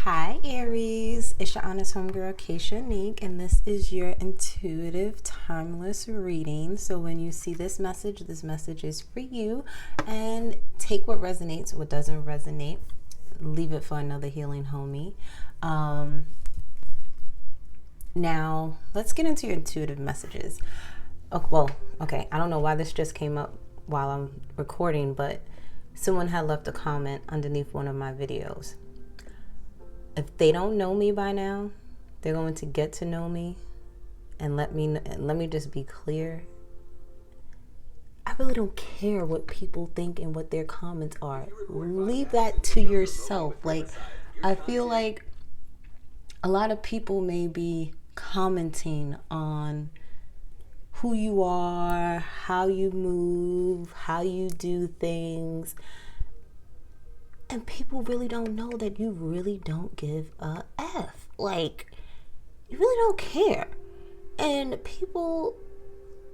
Hi Aries, it's your honest homegirl ഇᴏᴜ, and this is your intuitive timeless reading. So when you see this message is for you, and take what resonates, what doesn't resonate, leave it for another healing homie. Now let's get into your intuitive messages. Okay, I don't know why this just came up while I'm recording, but someone had left a comment underneath one of my videos. If they don't know me by now, they're going to get to know me. And let me just be clear. I really don't care what people think and what their comments are. Leave that to yourself. Like, I feel like a lot of people may be commenting on who you are, how you move, how you do things. And people really don't know that you really don't give a F. Like, you really don't care. And people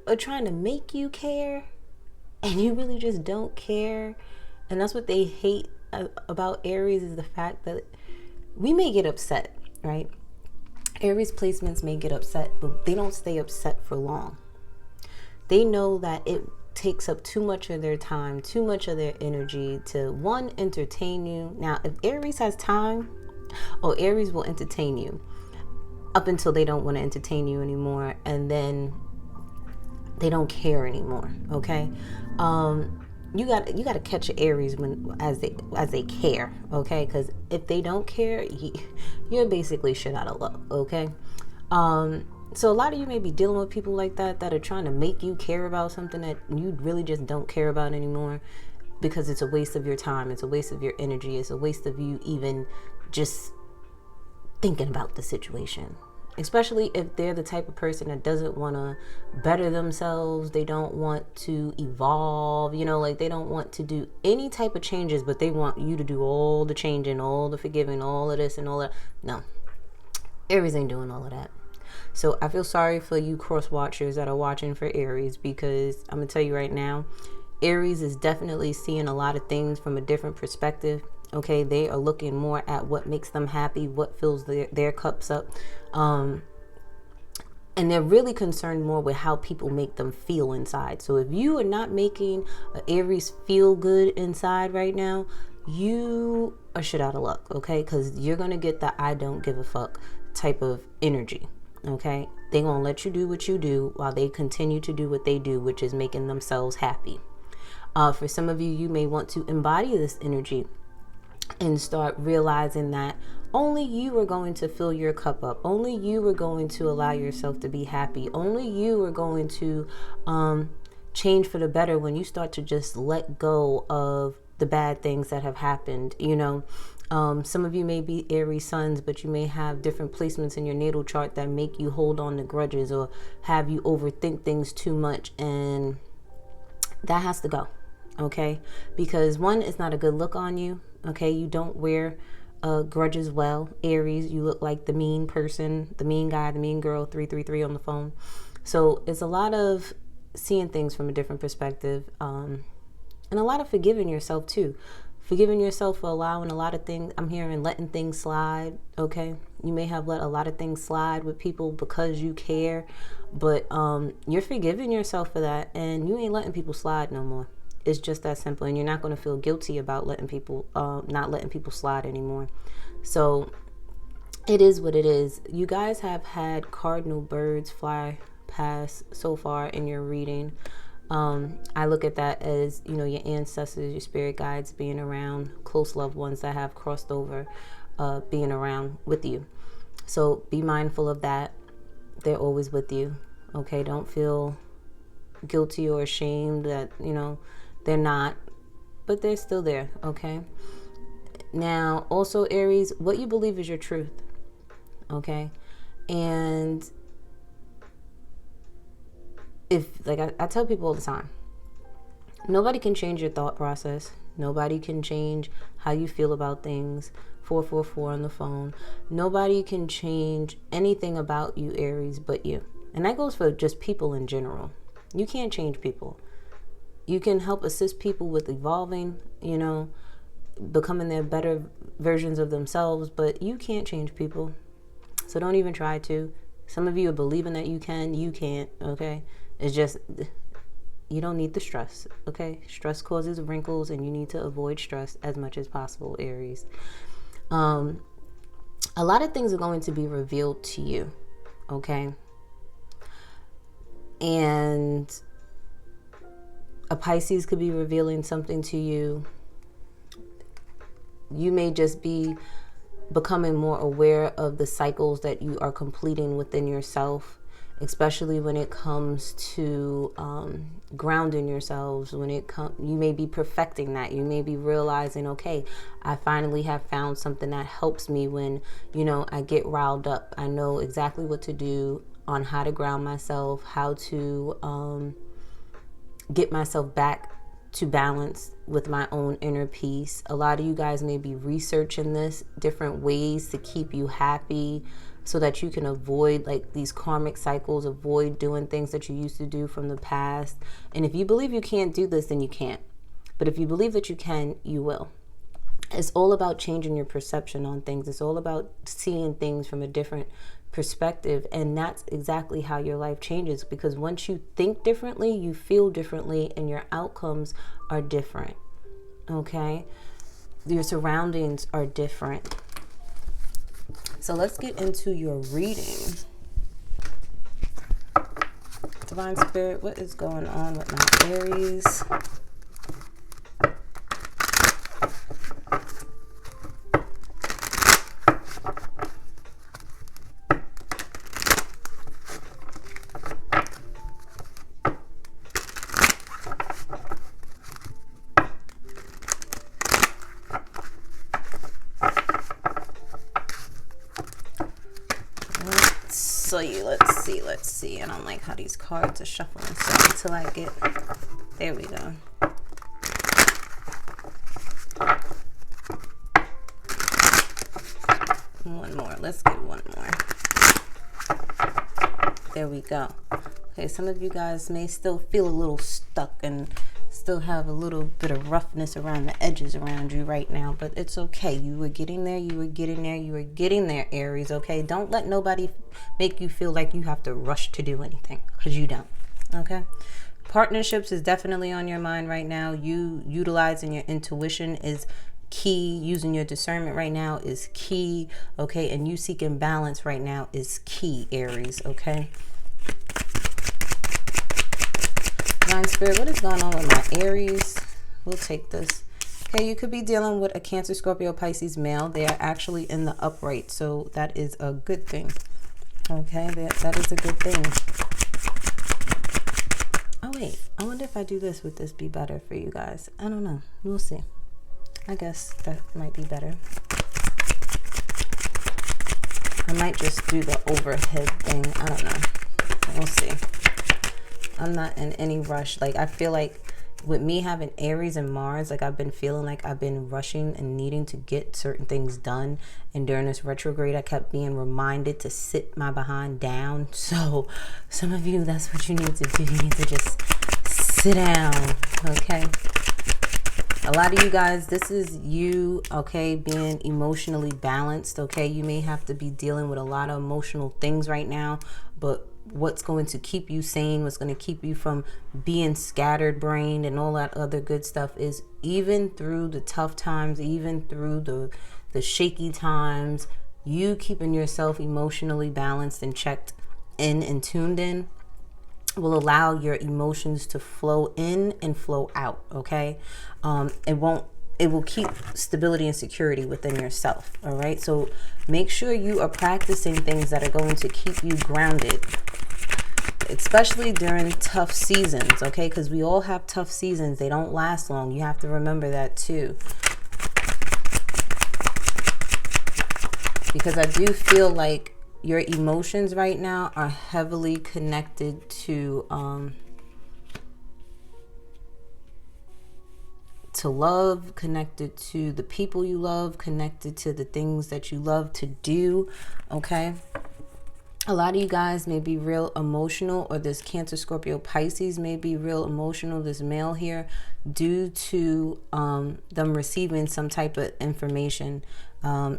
are trying to make you care, and you really just don't care. And that's what they hate about Aries, is the fact that we may get upset, right? Aries placements may get upset, but they don't stay upset for long. They know that it takes up too much of their time, too much of their energy to, one, entertain you. Now, if Aries has time, Aries will entertain you up until they don't want to entertain you anymore, and then they don't care anymore. Okay, you got to catch Aries as they care. Okay, because if they don't care, you're basically shit out of luck. Okay. So a lot of you may be dealing with people like that are trying to make you care about something that you really just don't care about anymore, because it's a waste of your time. It's a waste of your energy. It's a waste of you even just thinking about the situation, especially if they're the type of person that doesn't want to better themselves. They don't want to evolve, like they don't want to do any type of changes, but they want you to do all the changing, all the forgiving, all of this and all that. No, Aries ain't doing all of that. So I feel sorry for you cross watchers that are watching for Aries, because I'm going to tell you right now, Aries is definitely seeing a lot of things from a different perspective. Okay, they are looking more at what makes them happy, what fills their cups up. And they're really concerned more with how people make them feel inside. So if you are not making Aries feel good inside right now, you are shit out of luck. Okay, because you're going to get the I don't give a fuck type of energy. Okay, they're gonna let you do what you do while they continue to do what they do, which is making themselves happy. For some of you, you may want to embody this energy and start realizing that only you are going to fill your cup up. Only you are going to allow yourself to be happy. Only you are going to change for the better when you start to just let go of the bad things that have happened. Some of you may be Aries suns, but you may have different placements in your natal chart that make you hold on to grudges or have you overthink things too much, and that has to go. Okay, because one, it's not a good look on you. Okay, you don't wear grudges well. Aries, you look like the mean person, the mean guy, the mean girl, 333 on the phone. So it's a lot of seeing things from a different perspective, and a lot of forgiving yourself too. Forgiving yourself for allowing a lot of things. I'm hearing letting things slide. Okay, you may have let a lot of things slide with people because you care, but you're forgiving yourself for that, and you ain't letting people slide no more. It's just that simple, and you're not going to feel guilty about letting people, not letting people slide anymore. So it is what it is. You guys have had cardinal birds fly past so far in your reading. I look at that as, your ancestors, your spirit guides being around, close loved ones that have crossed over, being around with you. So be mindful of that. They're always with you. Okay, don't feel guilty or ashamed that, they're not, but they're still there. Okay. Now, also Aries, what you believe is your truth. Okay. And I tell people all the time, nobody can change your thought process. Nobody can change how you feel about things. 444 on the phone. Nobody can change anything about you, Aries, but you. And that goes for just people in general. You can't change people. You can help assist people with evolving, becoming their better versions of themselves, but you can't change people. So don't even try to. Some of you are believing that you can. You can't, okay? It's just, you don't need the stress, okay? Stress causes wrinkles, and you need to avoid stress as much as possible, Aries. A lot of things are going to be revealed to you, okay? And a Pisces could be revealing something to you. You may just be becoming more aware of the cycles that you are completing within yourself, especially when it comes to grounding yourselves. You may be perfecting that. You may be realizing, okay, I finally have found something that helps me when, I get riled up. I know exactly what to do on how to ground myself, how to get myself back to balance with my own inner peace. A lot of you guys may be researching this, different ways to keep you happy so that you can avoid like these karmic cycles, avoid doing things that you used to do from the past. And if you believe you can't do this, then you can't. But if you believe that you can, you will. It's all about changing your perception on things. It's all about seeing things from a different perspective, and that's exactly how your life changes, because once you think differently, you feel differently, and your outcomes are different. Okay, your surroundings are different. So let's get into your reading. Divine Spirit, what is going on with my Aries? Let's see. I don't like how these cards are shuffling, so until I get, there we go. One more. Let's get one more. There we go. Okay, some of you guys may still feel a little stuck and still have a little bit of roughness around the edges around you right now, but it's okay. You were getting there. You were getting there. You were getting there, Aries. Okay, don't let nobody make you feel like you have to rush to do anything, because you don't. Okay, partnerships is definitely on your mind right now. You utilizing your intuition is key. Using your discernment right now is key. Okay, and you seeking balance right now is key, Aries. Okay. Divine Spirit, what is going on with my Aries? We'll take this. Okay, you could be dealing with a Cancer, Scorpio, Pisces male. They are actually in the upright, so that is a good thing. Okay, that is a good thing. Oh wait, I wonder if I do this, would this be better for you guys? I don't know. We'll see. I guess that might be better. I might just do the overhead thing. I don't know. We'll see. I'm not in any rush. Like, I feel like with me having Aries and Mars, like I've been feeling like I've been rushing and needing to get certain things done. And during this retrograde, I kept being reminded to sit my behind down. So some of you, that's what you need to do. You need to just sit down, okay? A lot of you guys, this is you, okay, being emotionally balanced, okay? You may have to be dealing with a lot of emotional things right now, but what's going to keep you sane, what's going to keep you from being scattered brained and all that other good stuff is, even through the tough times, even through the shaky times, you keeping yourself emotionally balanced and checked in and tuned in will allow your emotions to flow in and flow out. Okay, it will keep stability and security within yourself. All right, so make sure you are practicing things that are going to keep you grounded, especially during tough seasons. Okay, because we all have tough seasons. They don't last long. You have to remember that too, because I do feel like your emotions right now are heavily connected to love, connected to the people you love, connected to the things that you love to do. Okay, A lot of you guys may be real emotional, or this Cancer, Scorpio, Pisces may be real emotional, this male here, due to them receiving some type of information,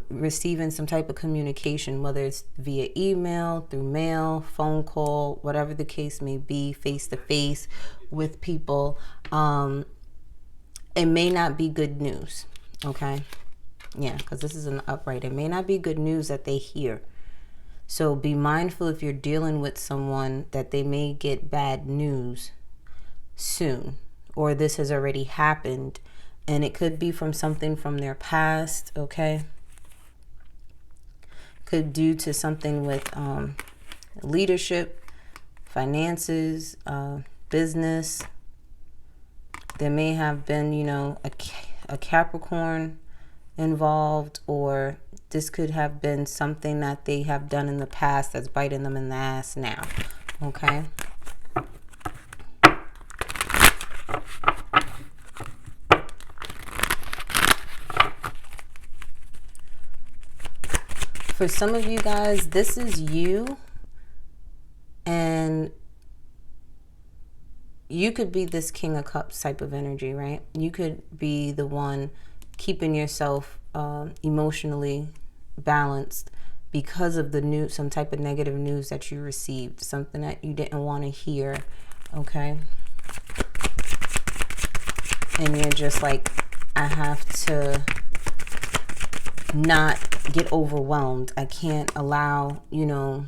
receiving some type of communication, whether it's via email, through mail, phone call, whatever the case may be, face to face with people. It may not be good news, okay? Yeah, because this is an upright. It may not be good news that they hear. So be mindful if you're dealing with someone that they may get bad news soon, or this has already happened, and it could be from something from their past, okay? Could due to something with leadership, finances, business. There may have been, you know, a Capricorn involved, or this could have been something that they have done in the past that's biting them in the ass now, okay? For some of you guys, this is you, and you could be this King of Cups type of energy, right? You could be the one keeping yourself emotionally balanced because of the news, some type of negative news that you received, something that you didn't want to hear, okay? And you're just like, I have to not get overwhelmed. I can't allow, you know,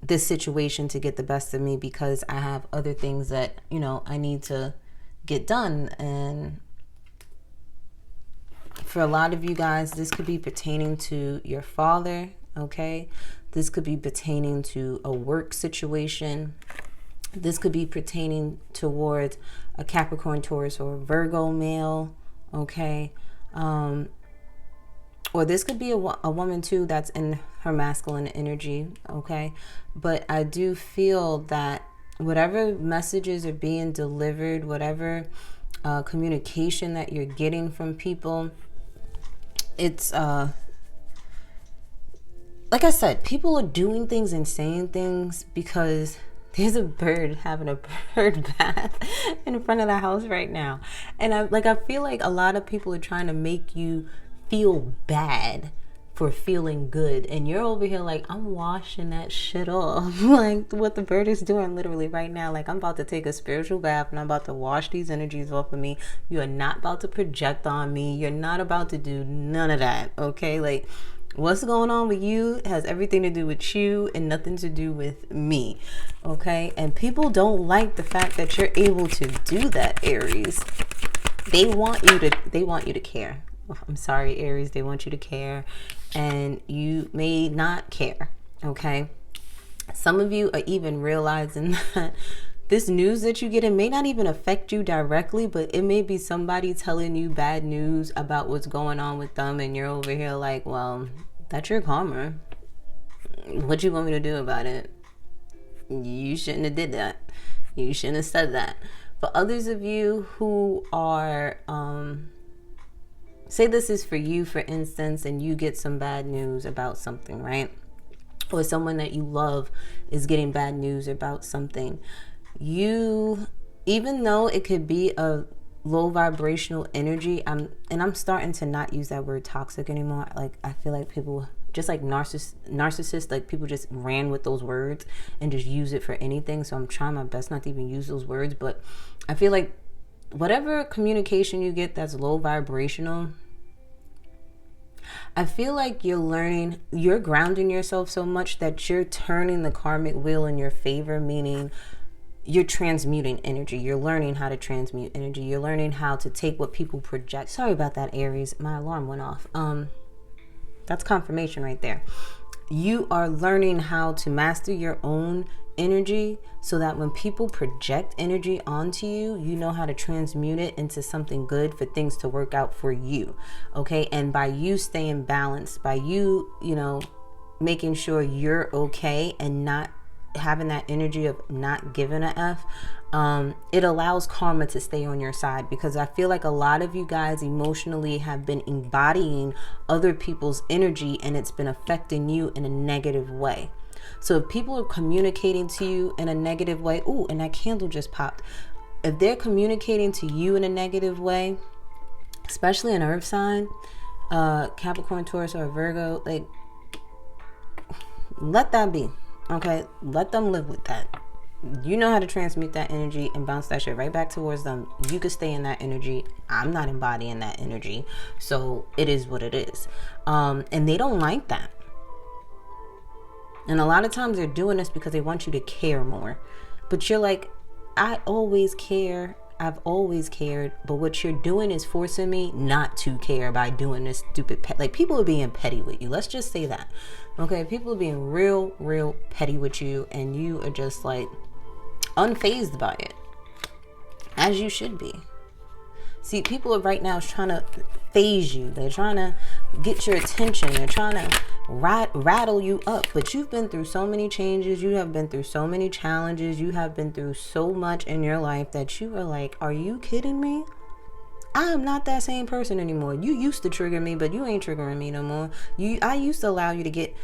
this situation to get the best of me because I have other things that, you know, I need to get done. And for a lot of you guys, this could be pertaining to your father, okay? This could be pertaining to a work situation. This could be pertaining towards a Capricorn, Taurus, or Virgo male, okay? Or this could be a woman too that's in her masculine energy, okay? But I do feel that whatever messages are being delivered, whatever communication that you're getting from people, it's like I said, people are doing things and saying things because there's a bird having a bird bath in front of the house right now. And I feel like a lot of people are trying to make you feel bad for feeling good, and you're over here like, I'm washing that shit off. Like what the bird is doing literally right now. Like, I'm about to take a spiritual bath and I'm about to wash these energies off of me. You are not about to project on me. You're not about to do none of that, okay? Like, what's going on with you has everything to do with you and nothing to do with me, okay? And people don't like the fact that you're able to do that, Aries. They want you to care. I'm sorry, Aries, they want you to care, and you may not care, okay? Some of you are even realizing that this news that you get, it may not even affect you directly, but it may be somebody telling you bad news about what's going on with them, and you're over here like, well, that's your karma. What you want me to do about it? You shouldn't have did that. You shouldn't have said that. For others of you who are, say this is for you, for instance, and you get some bad news about something, right? Or someone that you love is getting bad news about something. You, even though it could be a low vibrational energy, I'm starting to not use that word toxic anymore. Like, I feel like people, just like narcissists, like people just ran with those words and just use it for anything. So I'm trying my best not to even use those words, but I feel like whatever communication you get that's low vibrational, I feel like you're grounding yourself so much that you're turning the karmic wheel in your favor, meaning you're transmuting energy. You're learning how to transmute energy. You're learning how to take what people project. Sorry about that, Aries. My alarm went off. That's confirmation right there. You are learning how to master your own energy so that when people project energy onto you, you know how to transmute it into something good for things to work out for you, okay? And by you staying balanced, by you, making sure you're okay and not having that energy of not giving a F, it allows karma to stay on your side, because I feel like a lot of you guys emotionally have been embodying other people's energy and it's been affecting you in a negative way. So if people are communicating to you in a negative way, ooh, and that candle just popped. If they're communicating to you in a negative way, especially an earth sign, Capricorn, Taurus, or Virgo, like, let that be. Okay, let them live with that. You know how to transmute that energy and bounce that shit right back towards them. You could stay in that energy. I'm not embodying that energy, so it is what it is. And they don't like that. And a lot of times they're doing this because they want you to care more. But you're like, I always care. I've always cared. But what you're doing is forcing me not to care by doing this stupid like, people are being petty with you. Let's just say that. Okay, people are being real petty with you, and you are just like unfazed by it, as you should be. See, people are right now trying to phase you. They're trying to get your attention. They're trying to rattle you up. But you've been through so many changes. You have been through so many challenges. You have been through so much in your life that you are like, are you kidding me? I am not that same person anymore. You used to trigger me, but you ain't triggering me no more. I used to allow you to get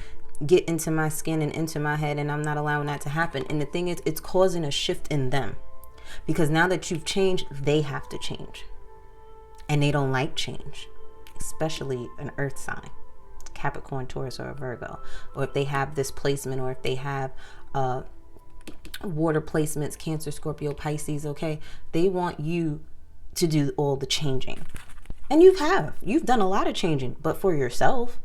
into my skin and into my head, and I'm not allowing that to happen. And the thing is, it's causing a shift in them, because now that you've changed, they have to change. And they don't like change, especially an earth sign, Capricorn, Taurus, or a Virgo. Or if they have this placement, or if they have water placements, Cancer, Scorpio, Pisces, okay? They want you to do all the changing. And you've done a lot of changing, but for yourself.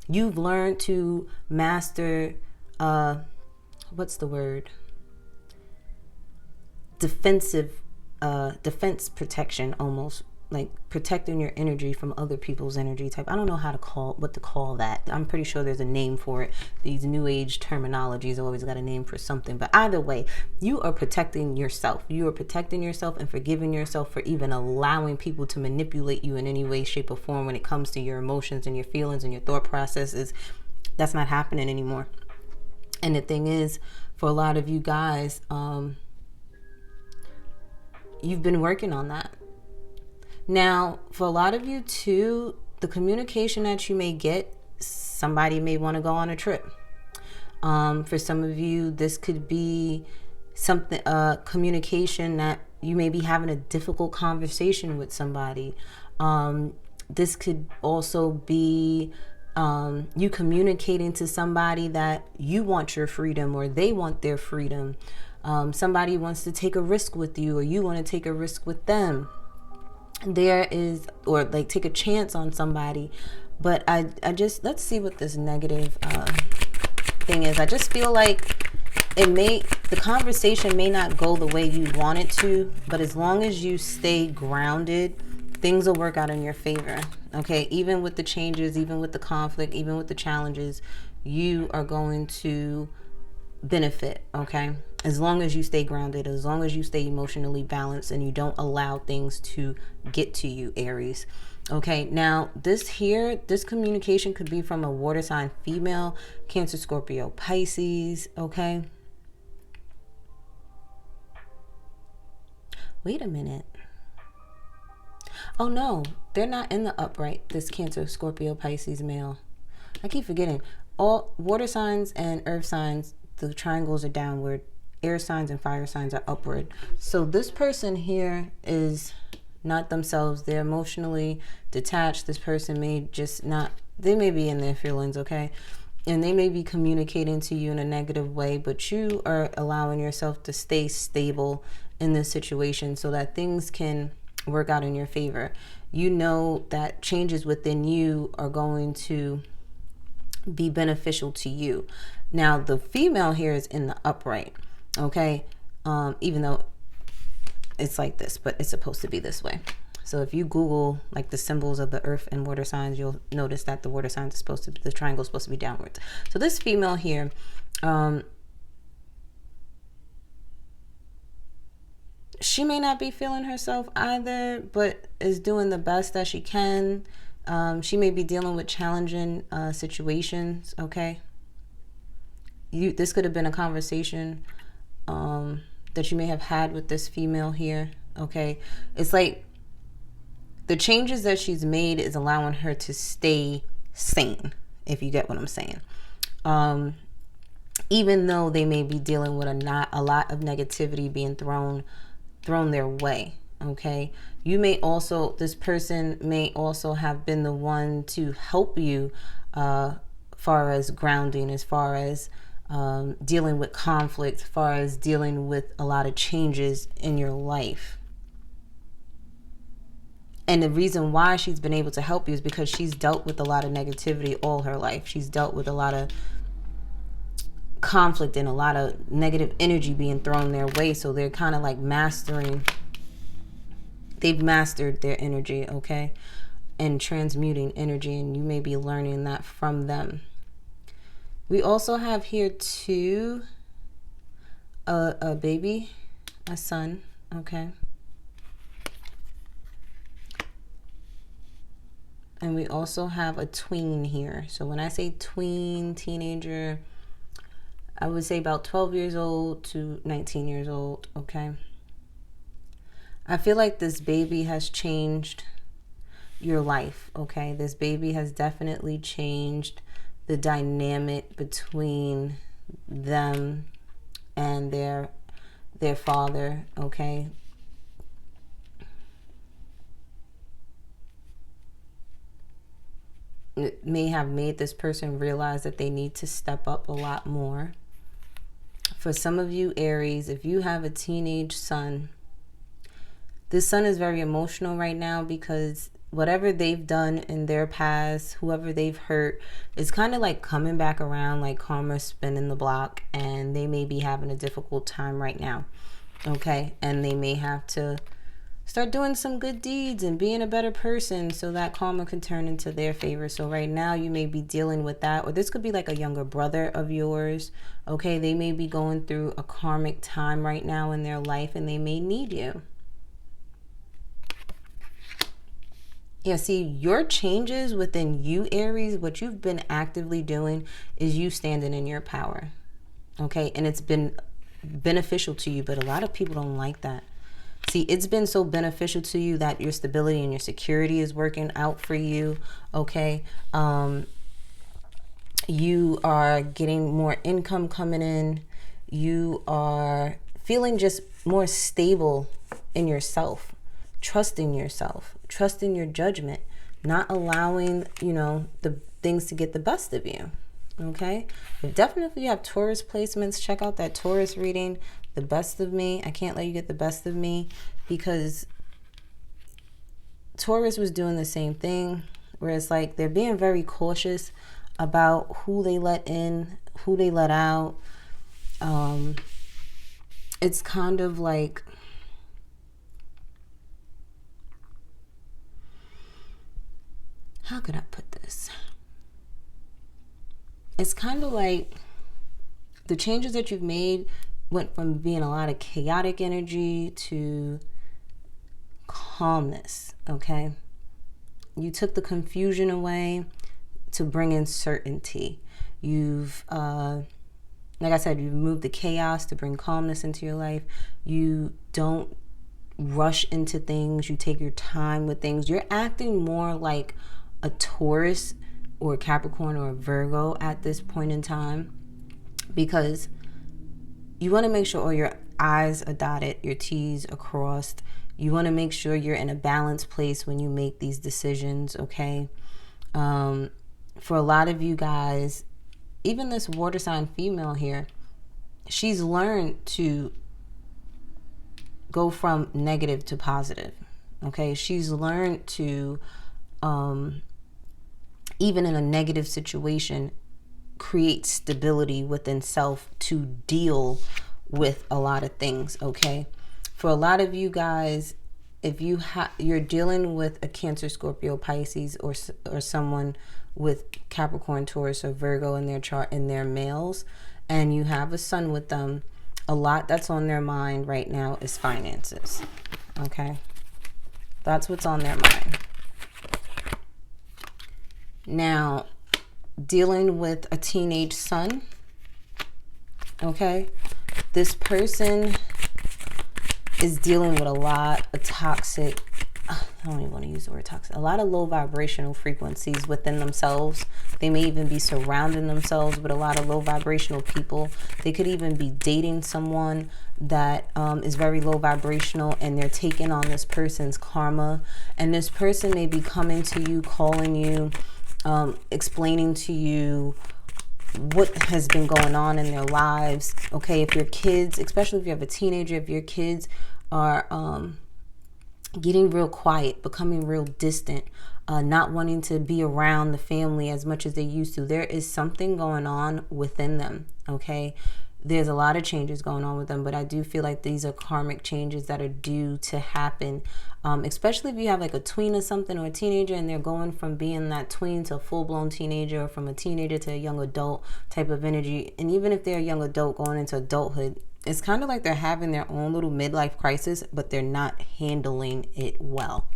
You've learned to master, what's the word? Defense protection, almost. Like protecting your energy from other people's energy type. I don't know what to call that. I'm pretty sure there's a name for it. These new age terminologies always got a name for something. But either way, you are protecting yourself. You are protecting yourself and forgiving yourself for even allowing people to manipulate you in any way, shape, or form when it comes to your emotions and your feelings and your thought processes. That's not happening anymore. And the thing is, for a lot of you guys, you've been working on that. Now, for a lot of you too, the communication that you may get, somebody may want to go on a trip. For some of you, this could be something, communication that you may be having a difficult conversation with somebody. This could also be you communicating to somebody that you want your freedom, or they want their freedom. Somebody wants to take a risk with you, or you want to take a risk with them. Or like take a chance on somebody. But I just, let's see what this negative thing is. I just feel like the conversation may not go the way you want it to, but as long as you stay grounded, things will work out in your favor. Okay, even with the changes, even with the conflict, even with the challenges, you are going to benefit. Okay, as long as you stay grounded, as long as you stay emotionally balanced, and you don't allow things to get to you, Aries. Okay, now this communication could be from a water sign female, Cancer, Scorpio, Pisces. Okay, wait a minute. Oh no, they're not in the upright, this Cancer, Scorpio, Pisces male. I keep forgetting. All water signs and earth signs, the triangles are downward. Air signs and fire signs are upward. So this person here is not themselves. They're emotionally detached. This person may they may be in their feelings, okay? And they may be communicating to you in a negative way, but you are allowing yourself to stay stable in this situation so that things can work out in your favor. You know that changes within you are going to be beneficial to you. Now, the female here is in the upright, okay? Even though it's like this, but it's supposed to be this way. So if you Google like the symbols of the earth and water signs, you'll notice that the water signs are the triangle is supposed to be downwards. So this female here, she may not be feeling herself either, but is doing the best that she can. She may be dealing with challenging situations, okay? This could have been a conversation that you may have had with this female here, okay? It's like the changes that she's made is allowing her to stay sane, if you get what I'm saying. even though they may be dealing with a lot of negativity being thrown their way. Okay, you may also, this person may also have been the one to help you far as grounding, as far as dealing with conflict, as far as dealing with a lot of changes in your life. And the reason why she's been able to help you is because she's dealt with a lot of negativity all her life. She's dealt with a lot of conflict and a lot of negative energy being thrown their way. So they're kind of like they've mastered their energy, okay? And transmuting energy, and you may be learning that from them. We also have here too a baby, a son, okay? And we also have a tween here. So when I say tween, teenager, I would say about 12 years old to 19 years old, okay? I feel like this baby has changed your life, okay? This baby has definitely changed the dynamic between them and their father, okay? It may have made this person realize that they need to step up a lot more. For some of you, Aries, if you have a teenage son, this son is very emotional right now because whatever they've done in their past, whoever they've hurt, is kind of like coming back around, like karma spinning the block, and they may be having a difficult time right now, okay? And they may have to start doing some good deeds and being a better person so that karma can turn into their favor. So right now you may be dealing with that, or this could be like a younger brother of yours, okay? They may be going through a karmic time right now in their life, and they may need you. Yeah, see, your changes within you, Aries, what you've been actively doing is you standing in your power, okay? And it's been beneficial to you, but a lot of people don't like that. See, it's been so beneficial to you that your stability and your security is working out for you, okay? You are getting more income coming in. You are feeling just more stable in yourself. Trusting yourself, trusting your judgment, not allowing, you know, the things to get the best of you, okay? But definitely you have Taurus placements. Check out that Taurus reading, the best of me. I can't let you get the best of me because Taurus was doing the same thing, where it's like they're being very cautious about who they let in, who they let out. It's kind of like, how could I put this? It's kind of like the changes that you've made went from being a lot of chaotic energy to calmness, okay? You took the confusion away to bring in certainty. You've, like I said, you've moved the chaos to bring calmness into your life. You don't rush into things. You take your time with things. You're acting more like a Taurus or a Capricorn or a Virgo at this point in time, because you want to make sure all your I's are dotted, your T's are crossed. You want to make sure you're in a balanced place when you make these decisions, okay? For a lot of you guys, even this water sign female here, she's learned to go from negative to positive, okay? She's learned to even in a negative situation, create stability within self to deal with a lot of things, okay? For a lot of you guys, if you're dealing with a Cancer, Scorpio, Pisces, or someone with Capricorn, Taurus, or Virgo in their chart, in their males, and you have a son with them, a lot that's on their mind right now is finances, okay? That's what's on their mind. Now, dealing with a teenage son, okay? This person is dealing with a lot of toxic, I don't even want to use the word toxic, a lot of low vibrational frequencies within themselves. They may even be surrounding themselves with a lot of low vibrational people. They could even be dating someone that is very low vibrational, and they're taking on this person's karma. And this person may be coming to you, calling you, explaining to you what has been going on in their lives. Okay, if your kids, especially if you have a teenager, if your kids are getting real quiet, becoming real distant, not wanting to be around the family as much as they used to, there is something going on within them. Okay, there's a lot of changes going on with them, but I do feel like these are karmic changes that are due to happen, especially if you have like a tween or something, or a teenager, and they're going from being that tween to a full-blown teenager, or from a teenager to a young adult type of energy. And even if they're a young adult going into adulthood, it's kind of like they're having their own little midlife crisis, but they're not handling it well.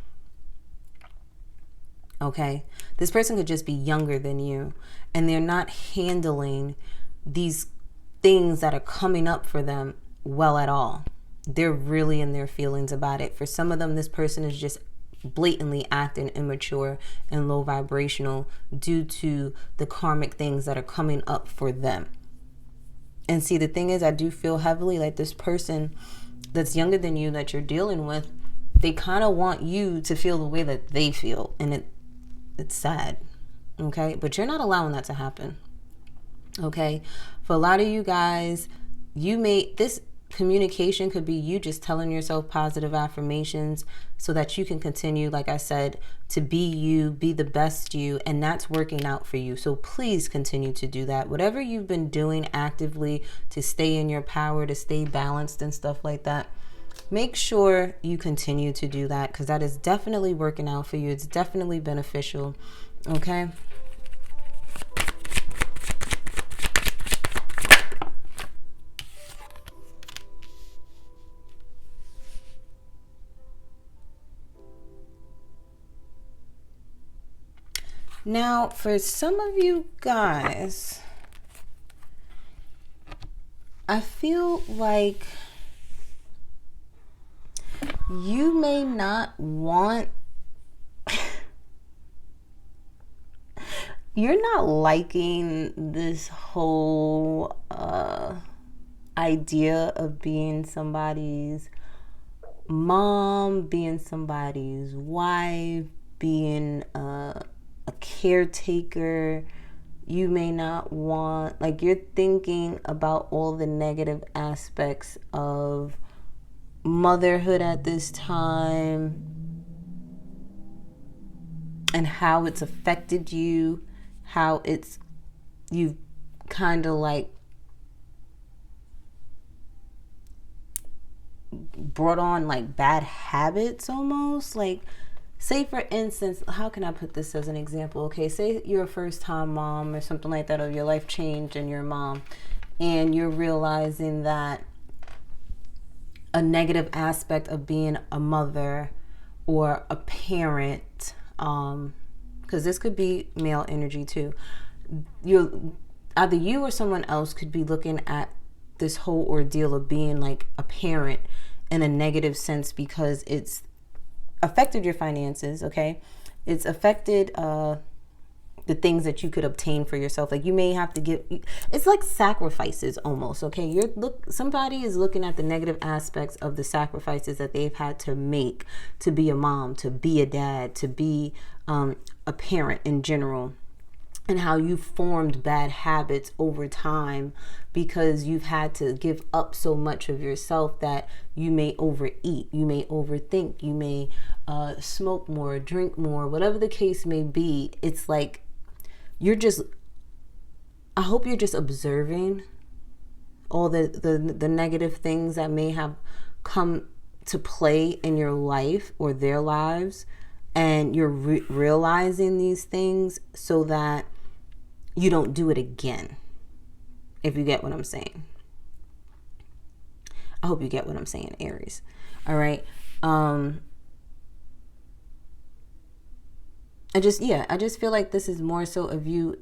Okay, this person could just be younger than you, and they're not handling these things that are coming up for them well at all. They're really in their feelings about it. For some of them, this person is just blatantly acting immature and low vibrational due to the karmic things that are coming up for them. And see, the thing is, I do feel heavily like this person that's younger than you that you're dealing with, they kind of want you to feel the way that they feel, and it's sad. Okay, but you're not allowing that to happen. Okay, for a lot of you guys, this communication could be you just telling yourself positive affirmations so that you can continue, like I said, to be you, be the best you, and that's working out for you. So please continue to do that. Whatever you've been doing actively to stay in your power, to stay balanced and stuff like that, make sure you continue to do that, because that is definitely working out for you. It's definitely beneficial. Okay. Now, for some of you guys, I feel like you may not want, you're not liking this whole idea of being somebody's mom, being somebody's wife, being a caretaker. You may not want, like, you're thinking about all the negative aspects of motherhood at this time and how it's affected you, how you've kind of like brought on like bad habits almost. Like, say for instance, how can I put this as an example? Okay, say you're a first time mom or something like that, or your life changed and you're a mom, and you're realizing that a negative aspect of being a mother or a parent, because this could be male energy too, either you or someone else could be looking at this whole ordeal of being like a parent in a negative sense, because it's affected your finances. Okay, it's affected the things that you could obtain for yourself. Like, you may have to give, it's like sacrifices almost. Okay, somebody is looking at the negative aspects of the sacrifices that they've had to make to be a mom, to be a dad, to be a parent in general, and how you formed bad habits over time because you've had to give up so much of yourself that you may overeat, you may overthink, you may smoke more, drink more, whatever the case may be. It's like I hope you're just observing all the negative things that may have come to play in your life or their lives, and you're realizing these things so that you don't do it again, if you get what I'm saying. I hope you get what I'm saying, Aries. All right. I just feel like this is more so of you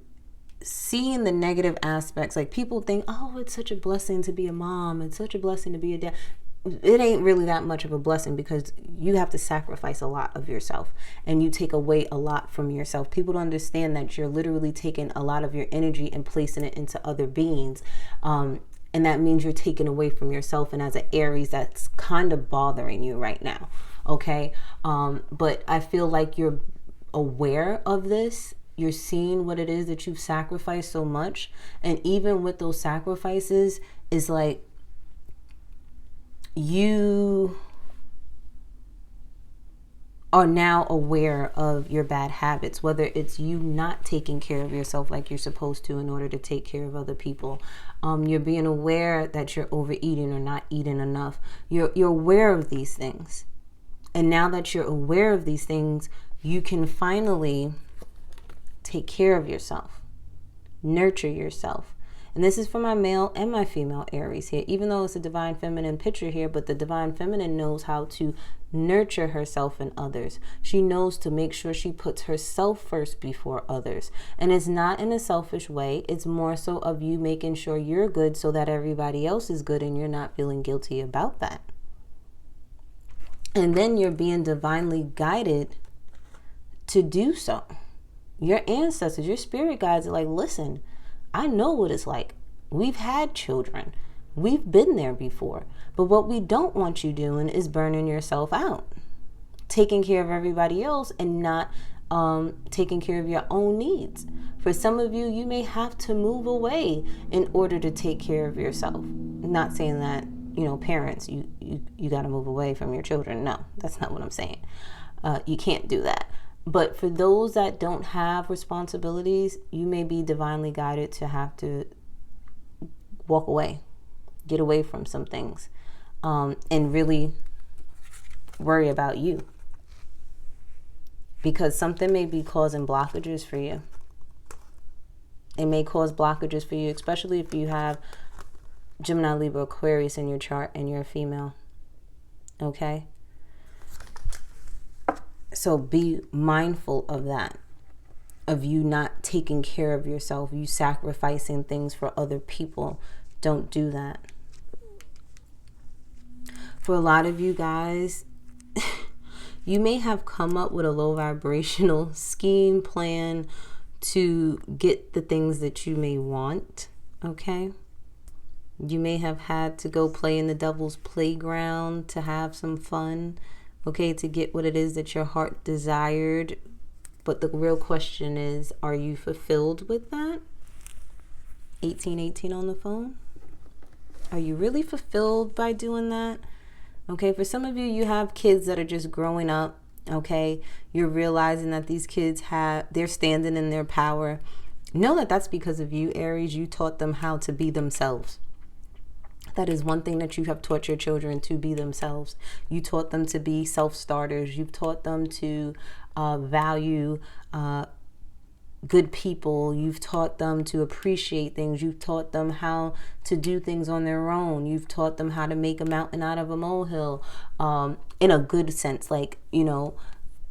seeing the negative aspects. Like, people think, oh, it's such a blessing to be a mom, it's such a blessing to be a dad. it ain't really that much of a blessing, because you have to sacrifice a lot of yourself and you take away a lot from yourself. People don't understand that you're literally taking a lot of your energy and placing it into other beings. And that means you're taking away from yourself. And as an Aries, that's kind of bothering you right now. Okay. But I feel like you're aware of this. You're seeing what it is that you've sacrificed so much. And even with those sacrifices, it's like you are now aware of your bad habits, whether it's you not taking care of yourself like you're supposed to in order to take care of other people. You're being aware that you're overeating or not eating enough. You're aware of these things. And now that you're aware of these things, you can finally take care of yourself, nurture yourself. And this is for my male and my female Aries here, even though it's a divine feminine picture here, but the divine feminine knows how to nurture herself and others. She knows to make sure she puts herself first before others. And it's not in a selfish way. It's more so of you making sure you're good so that everybody else is good and you're not feeling guilty about that. And then you're being divinely guided to do so. Your ancestors, your spirit guides are like, listen, I know what it's like. We've had children. We've been there before. But what we don't want you doing is burning yourself out, taking care of everybody else and not taking care of your own needs. For some of you, you may have to move away in order to take care of yourself. I'm not saying that, parents, you got to move away from your children. No, that's not what I'm saying. You can't do that. But for those that don't have responsibilities, you may be divinely guided to have to walk away, get away from some things, and really worry about you. Because something may be causing blockages for you. It may cause blockages for you, especially if you have Gemini, Libra, Aquarius in your chart and you're a female. Okay? So be mindful of that, of you not taking care of yourself, you sacrificing things for other people. Don't do that. For a lot of you guys, you may have come up with a low vibrational scheme plan to get the things that you may want. Okay? You may have had to go play in the devil's playground to have some fun. Okay, to get what it is that your heart desired. But the real question is, are you fulfilled with that? 1818 on the phone. Are you really fulfilled by doing that? Okay, for some of you, you have kids that are just growing up. Okay, you're realizing that these kids they're standing in their power. Know that that's because of you, Aries. You taught them how to be themselves. That is one thing that you have taught your children, to be themselves. You taught them to be self-starters. You've taught them to value good people. You've taught them to appreciate things. You've taught them how to do things on their own. You've taught them how to make a mountain out of a molehill, in a good sense, like,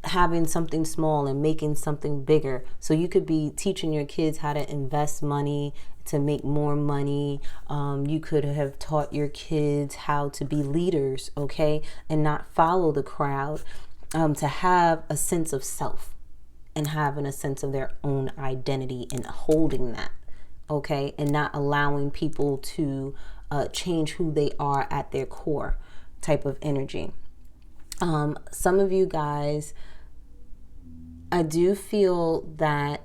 having something small and making something bigger. So you could be teaching your kids how to invest money, to make more money. You could have taught your kids how to be leaders, okay, and not follow the crowd, to have a sense of self and having a sense of their own identity and holding that, okay, and not allowing people to change who they are at their core type of energy. Some of you guys, I do feel that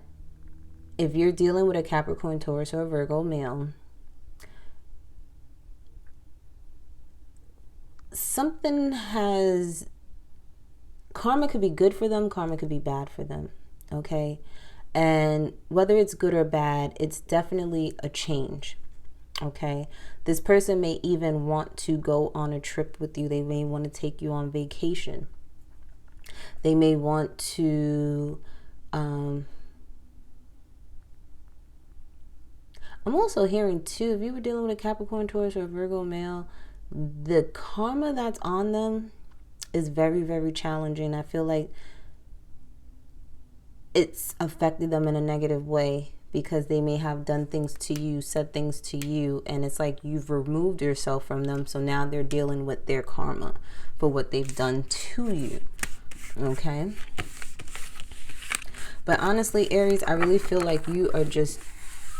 if you're dealing with a Capricorn, Taurus, or a Virgo male, karma could be good for them, karma could be bad for them, okay? And whether it's good or bad, it's definitely a change, okay? This person may even want to go on a trip with you. They may want to take you on vacation. They may want to... I'm also hearing too, if you were dealing with a Capricorn, Taurus, or a Virgo male, the karma that's on them is very, very challenging. I feel like it's affected them in a negative way because they may have done things to you, said things to you, and it's like you've removed yourself from them. So now they're dealing with their karma for what they've done to you. Okay? But honestly, Aries, I really feel like you are just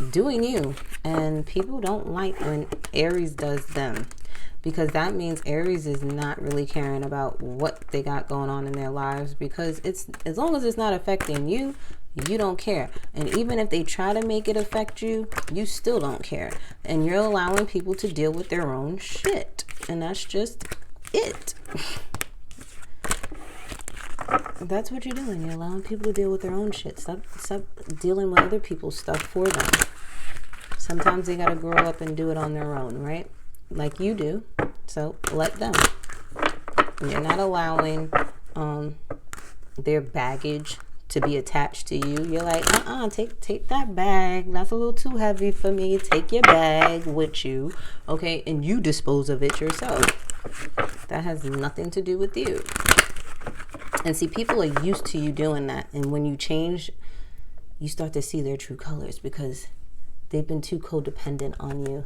doing you, and people don't like when Aries does them, because that means Aries is not really caring about what they got going on in their lives, because it's, as long as it's not affecting you, you don't care. And even if they try to make it affect you, you still don't care, and you're allowing people to deal with their own shit, and that's just it. That's what you're doing. You're allowing people to deal with their own shit. Stop dealing with other people's stuff for them. Sometimes they gotta grow up and do it on their own, right? Like you do. So let them. You're not allowing their baggage to be attached to you. You're like, take that bag. That's a little too heavy for me. Take your bag with you, okay? And you dispose of it yourself. That has nothing to do with you. And see, people are used to you doing that. And when you change, you start to see their true colors, because they've been too codependent on you.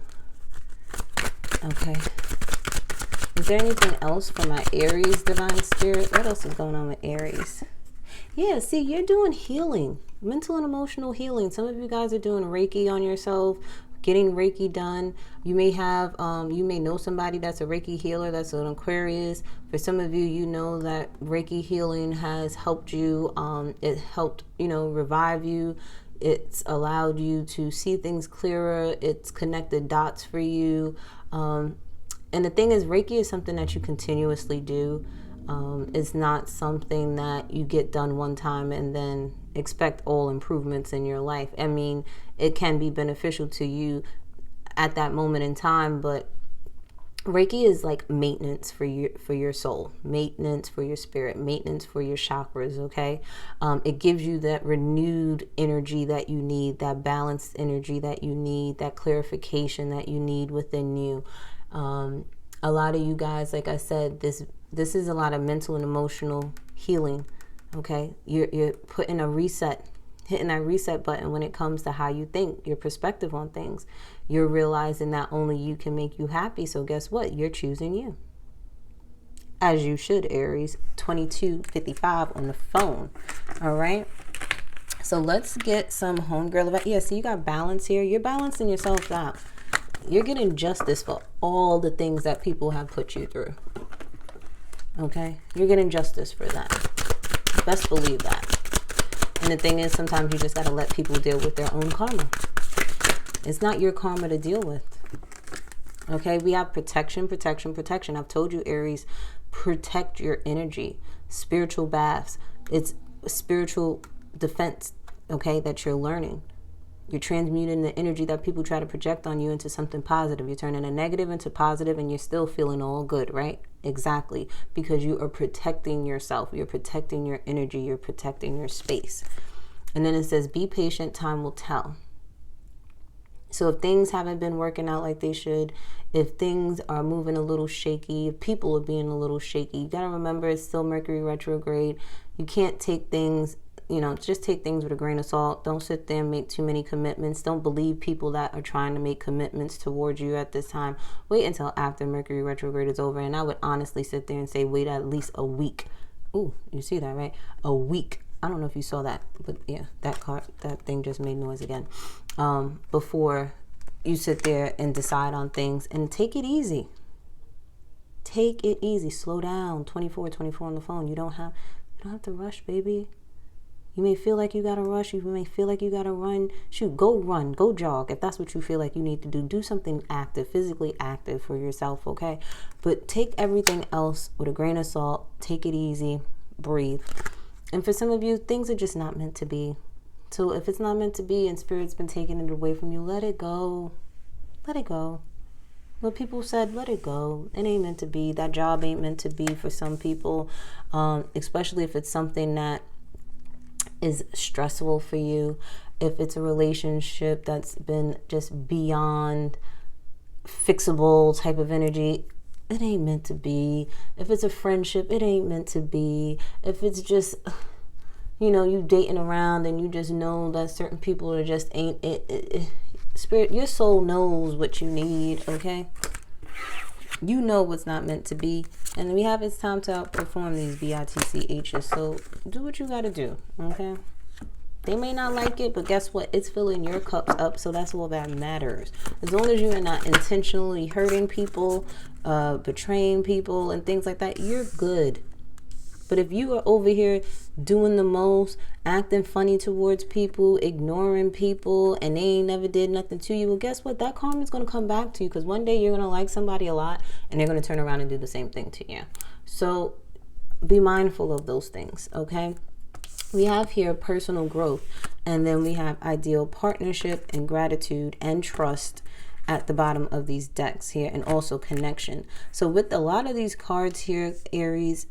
Okay. Is there anything else for my Aries divine spirit? What else is going on with Aries? Yeah, see, you're doing healing, mental and emotional healing. Some of you guys are doing Reiki on yourself, getting Reiki done. You may have, you may know somebody that's a Reiki healer, that's an Aquarius. For some of you, you know that Reiki healing has helped you. It helped, revive you. It's allowed you to see things clearer. It's connected dots for you. And the thing is, Reiki is something that you continuously do. It's not something that you get done one time and then expect all improvements in your life. I mean, it can be beneficial to you at that moment in time, but Reiki is like maintenance for your soul, maintenance for your spirit, maintenance for your chakras, okay? It gives you that renewed energy that you need, that balanced energy that you need, that clarification that you need within you. A lot of you guys, like I said, this is a lot of mental and emotional healing, okay? You're putting a reset, hitting that reset button when it comes to how you think, your perspective on things. You're realizing that only you can make you happy. So guess what? You're choosing you. As you should, Aries. 2255 on the phone. All right. So let's get some homegirl about. Yeah, so you got balance here. You're balancing yourself out. You're getting justice for all the things that people have put you through. Okay? You're getting justice for that. Best believe that. And the thing is, sometimes you just got to let people deal with their own karma. It's not your karma to deal with. Okay? We have protection, protection, protection. I've told you, Aries, protect your energy. Spiritual baths. It's spiritual defense, okay, that you're learning. You're transmuting the energy that people try to project on you into something positive. You're turning a negative into positive, and you're still feeling all good, right? Exactly. Because you are protecting yourself. You're protecting your energy. You're protecting your space. And then it says, be patient. Time will tell. So if things haven't been working out like they should, if things are moving a little shaky, if people are being a little shaky, you got to remember it's still Mercury retrograde. You can't take things, just take things with a grain of salt. Don't sit there and make too many commitments. Don't believe people that are trying to make commitments towards you at this time. Wait until after Mercury retrograde is over. And I would honestly sit there and say, wait at least a week. Ooh, you see that, right? A week. I don't know if you saw that, but yeah, that thing just made noise again. Before you sit there and decide on things, and take it easy. Take it easy. Slow down. 24 on the phone. You don't have to rush, baby. You may feel like you gotta rush. You may feel like you gotta run. Shoot, go run, go jog. If that's what you feel like you need to do, do something active, physically active for yourself, okay? But take everything else with a grain of salt. Take it easy. Breathe. And for some of you, things are just not meant to be. So if it's not meant to be and Spirit's been taking it away from you, let it go. Let it go. What people said, let it go. It ain't meant to be. That job ain't meant to be for some people, especially if it's something that is stressful for you. If it's a relationship that's been just beyond fixable type of energy, it ain't meant to be. If it's a friendship, it ain't meant to be. If it's just you know, you dating around and you just know that certain people are just ain't it. Spirit, your soul knows what you need, okay? You know what's not meant to be. And we have it's time to outperform these BITCHs. So do what you got to do, okay? They may not like it, but guess what? It's filling your cups up, so that's all that matters. As long as you are not intentionally hurting people, betraying people, and things like that, you're good. But if you are over here doing the most, acting funny towards people, ignoring people, and they ain't never did nothing to you, well, guess what? That karma is going to come back to you, because one day you're going to like somebody a lot, and they're going to turn around and do the same thing to you. So be mindful of those things, okay? We have here personal growth, and then we have ideal partnership and gratitude and trust at the bottom of these decks here, and also connection. So with a lot of these cards here, Aries,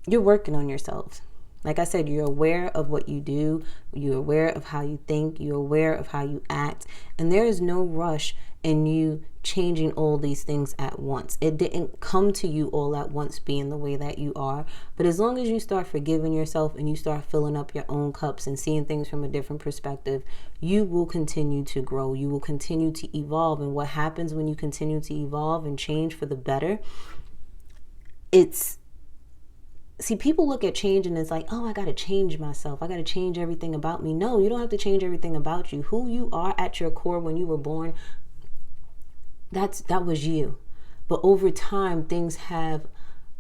you're working on yourselves. Like I said, you're aware of what you do. You're aware of how you think. You're aware of how you act. And there is no rush in you changing all these things at once. It didn't come to you all at once being the way that you are. But as long as you start forgiving yourself and you start filling up your own cups and seeing things from a different perspective, you will continue to grow. You will continue to evolve. And what happens when you continue to evolve and change for the better? See, people look at change and it's like, oh, I got to change myself. I got to change everything about me. No, you don't have to change everything about you. Who you are at your core when you were born, that was you. But over time, things have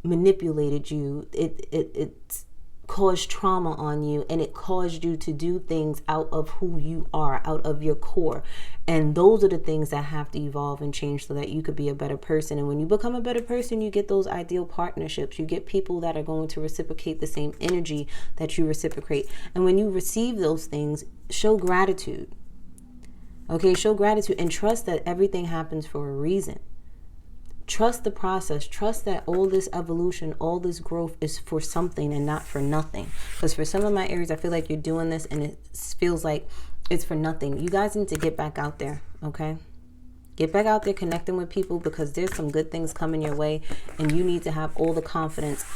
manipulated you. It's caused trauma on you, and it caused you to do things out of who you are, out of your core. And those are the things that have to evolve and change so that you could be a better person. And when you become a better person, you get those ideal partnerships. You get people that are going to reciprocate the same energy that you reciprocate. And when you receive those things, show gratitude. Okay, show gratitude and trust that everything happens for a reason. Trust the process. Trust that all this evolution, all this growth is for something and not for nothing. Because for some of my Aries, I feel like you're doing this and it feels like it's for nothing. You guys need to get back out there, okay? Get back out there connecting with people, because there's some good things coming your way, and you need to have all the confidence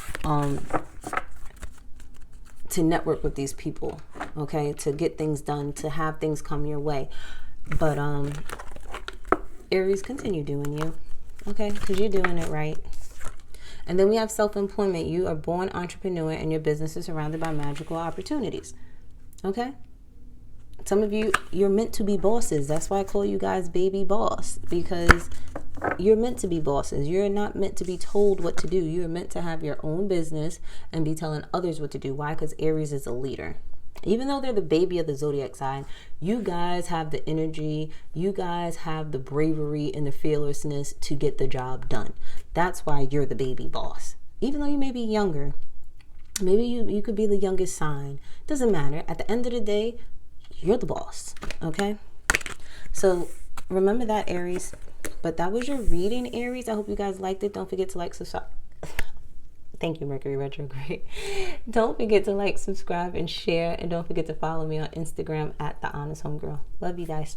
to network with these people, okay? To get things done, to have things come your way. But Aries, continue doing you. Okay, because you're doing it right. And then we have self-employment. You are born entrepreneur and your business is surrounded by magical opportunities. Okay? Some of you, you're meant to be bosses. That's why I call you guys baby boss, because you're meant to be bosses. You're not meant to be told what to do. You're meant to have your own business and be telling others what to do. Why? Because Aries is a leader. Even though they're the baby of the zodiac sign, you guys have the energy, you guys have the bravery and the fearlessness to get the job done. That's why you're the baby boss. Even though you may be younger, maybe you could be the youngest sign. Doesn't matter. At the end of the day, you're the boss, okay? So remember that, Aries. But that was your reading, Aries. I hope you guys liked it. Don't forget to like, subscribe. Thank you, Mercury retrograde. Don't forget to like, subscribe, and share. And don't forget to follow me on Instagram at The Honest Homegirl. Love you guys.